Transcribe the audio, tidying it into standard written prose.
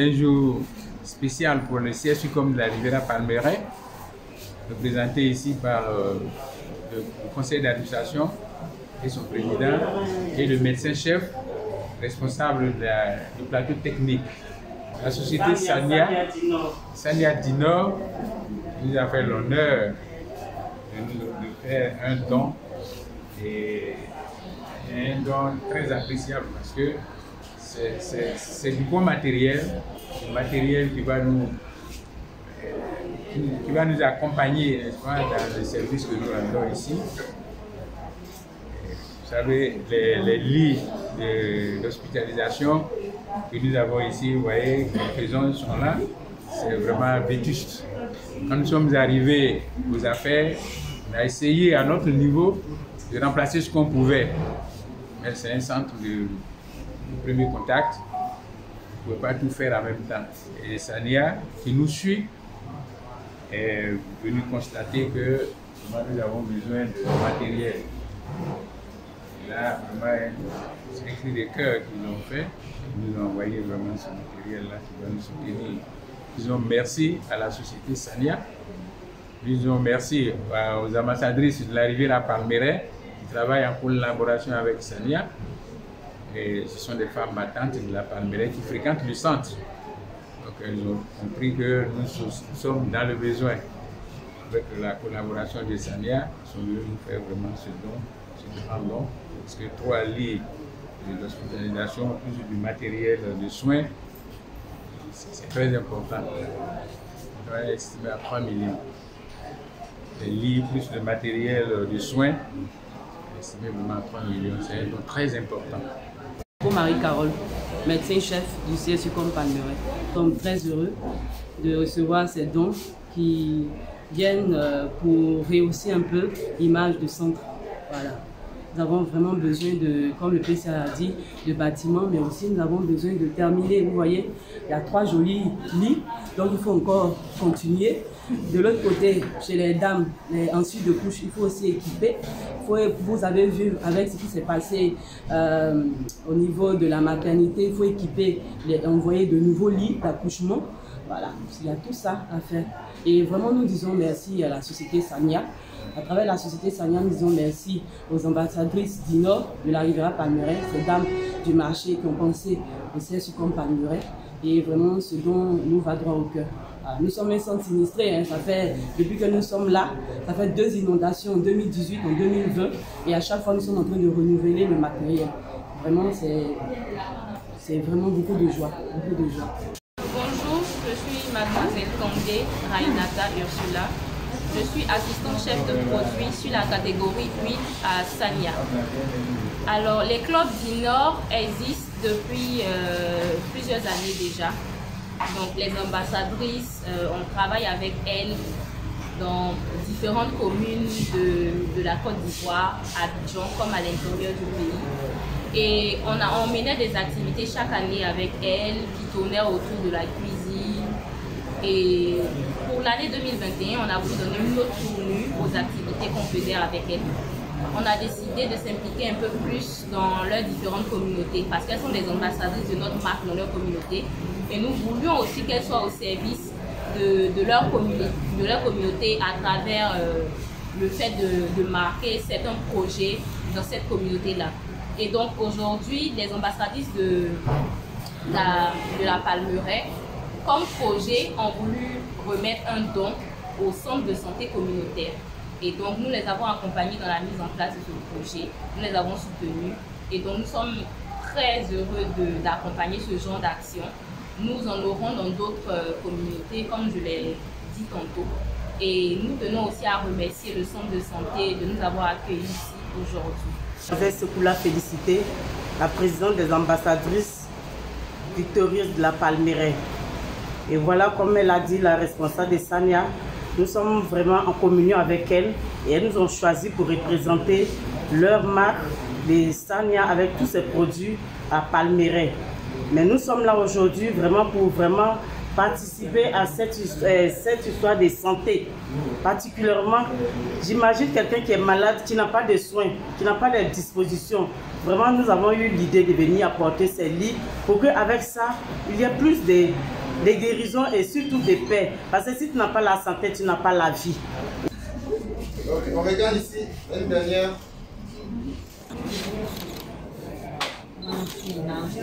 Un jour spécial pour le CSU comme de la Riviera Palmeraie, représenté ici par le conseil d'administration et son président et le médecin-chef responsable du plateau technique. La société Sania Dinor nous a fait l'honneur de faire un don, et un don très appréciable parce que c'est du bon matériel, du matériel qui va nous accompagner, n'est-ce pas, dans le service que nous rendons ici. Vous savez, les lits d'hospitalisation que nous avons ici, vous voyez, que les gens sont là, c'est vraiment vétuste. Quand nous sommes arrivés aux affaires, on a essayé à notre niveau de remplacer ce qu'on pouvait. Mais c'est un centre de premier contact, on ne pouvait pas tout faire en même temps. Et Sania, qui nous suit, est venu constater que nous avons besoin de matériel. Et là, vraiment, c'est un cri de cœur qu'ils ont fait. Ils nous ont envoyé vraiment ce matériel-là qui va nous soutenir. Disons merci à la société Sania. Disons merci aux ambassadrices de la Riviera Palmeraie qui travaillent en collaboration avec Sania. Et ce sont des femmes battantes de la Palmeraie qui fréquentent le centre. Donc elles ont compris que nous sommes dans le besoin. Avec la collaboration de Sania, ils sont venus nous faire vraiment ce don, ce grand don. Parce que 3 lits d'hospitalisation, plus du matériel de soins, c'est très important. On doit estimer à 3 millions. Les lits plus le matériel de soins, estimé vraiment à 3 millions. C'est un don très important. Pour Marie-Carole, médecin-chef du CSU Palmeraie. Nous sommes très heureux de recevoir ces dons qui viennent pour rehausser un peu l'image du centre. Voilà. Nous avons vraiment besoin de, comme le PCA a dit, de bâtiments, mais aussi nous avons besoin de terminer. Vous voyez, il y a 3 jolis lits, donc il faut encore continuer. De l'autre côté, chez les dames, ensuite de couche, il faut aussi équiper. Vous avez vu avec ce qui s'est passé au niveau de la maternité, il faut équiper, envoyer de nouveaux lits d'accouchement. Voilà, il y a tout ça à faire. Et vraiment, nous disons merci à la société Sania. À travers la société Sania, nous disons merci aux ambassadrices d'Inor, de la Riviera Palmeraie, ces dames du marché qui ont pensé au CSU Palmeraie. Et vraiment, ce dont nous va droit au cœur. Nous sommes un centre sinistré, hein. Ça fait, depuis que nous sommes là, ça fait 2 inondations en 2018, en 2020. Et à chaque fois, nous sommes en train de renouveler le matériel. Vraiment, c'est vraiment beaucoup de joie. Beaucoup de joie. Bonjour, je suis mademoiselle Kandé Rainata Ursula. Je suis assistante chef de produit sur la catégorie 8 à Sania. Alors, les clubs du Nord existent depuis plusieurs années déjà. Donc, les ambassadrices, on travaille avec elles dans différentes communes de la Côte d'Ivoire, à Abidjan, comme à l'intérieur du pays. Et on menait des activités chaque année avec elles qui tournaient autour de la cuisine. Et pour l'année 2021, on a voulu donner une autre tournure aux activités qu'on faisait avec elles. On a décidé de s'impliquer un peu plus dans leurs différentes communautés parce qu'elles sont des ambassadrices de notre marque dans leur communauté. Et nous voulions aussi qu'elles soient au service de leur communauté à travers le fait de marquer certains projets dans cette communauté-là. Et donc aujourd'hui, les ambassadrices de la Palmeraie, comme projet, ont voulu remettre un don au centre de santé communautaire. Et donc nous les avons accompagnés dans la mise en place de ce projet, nous les avons soutenus. Et donc nous sommes très heureux d'accompagner ce genre d'action. Nous en aurons dans d'autres communautés, comme je l'ai dit tantôt. Et nous tenons aussi à remercier le centre de santé de nous avoir accueillis ici aujourd'hui. Je vais surtout la féliciter, la présidente des ambassadrices victorieuses de la Palmeraie. Et voilà, comme elle a dit, la responsable de Sania, nous sommes vraiment en communion avec elle et elles nous ont choisi pour représenter leur marque de Sania avec tous ses produits à Palmeraie. Mais nous sommes là aujourd'hui vraiment pour participer à cette histoire de santé. Particulièrement, j'imagine quelqu'un qui est malade, qui n'a pas de soins, qui n'a pas de dispositions. Vraiment, nous avons eu l'idée de venir apporter ces lits pour qu'avec ça, il y ait plus de guérison et surtout de paix. Parce que si tu n'as pas la santé, tu n'as pas la vie. Donc, on regarde ici, une dernière. Merci.